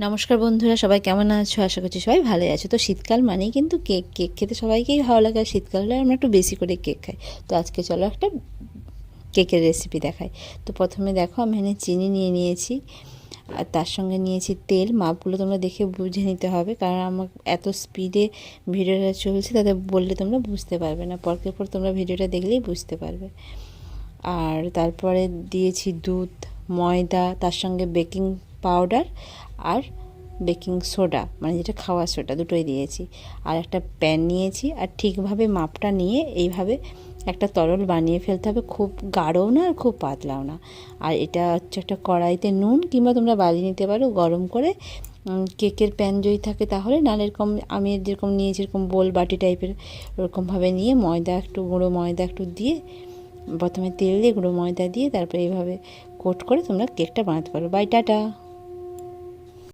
নমস্কার বন্ধুরা, সবাই কেমন আছো? আশা করছি সবাই ভালো আছো। তো শীতকাল মানেই কিন্তু কেক কেক খেতে সবাইকেই ভালো লাগে। আর শীতকাল হলে আমরা একটু বেশি করে কেক খাই। তো আজকে চলো একটা কেকের রেসিপি দেখাই। তো প্রথমে দেখো, আমি এখানে চিনি নিয়ে নিয়েছি, আর তার সঙ্গে নিয়েছি তেল। মাপগুলো তোমরা দেখে বুঝে নিতে হবে, কারণ আমার এত স্পিডে ভিডিওটা চলছে, তাতে বললে তোমরা বুঝতে পারবে না। পরকে পর তোমরা ভিডিওটা দেখলেই বুঝতে পারবে। আর তারপরে দিয়েছি দুধ, ময়দা, তার সঙ্গে বেকিং পাউডার আর বেকিং সোডা, মানে যেটা খাওয়ার সোডা, দুটোই দিয়েছি। আর একটা প্যান নিয়েছি, আর ঠিকভাবে মাপটা নিয়ে এইভাবে একটা তরল বানিয়ে ফেলতে হবে। খুব গাঢ়ও না আর খুব পাতলাও না। আর এটা হচ্ছে একটা কড়াইতে নুন কিংবা তোমরা বালি নিতে পারো, গরম করে কেকের প্যান যদি থাকে তাহলে, নাহলে এরকম আমি যেরকম নিয়েছি এরকম বোল বাটি টাইপের, ওরকমভাবে নিয়ে ময়দা একটু, গুঁড়ো ময়দা একটু দিয়ে, প্রথমে তেল দিয়ে গুঁড়ো ময়দা দিয়ে তারপরে এইভাবে কোট করে তোমরা কেকটা বানাতে পারো। Bye, tata.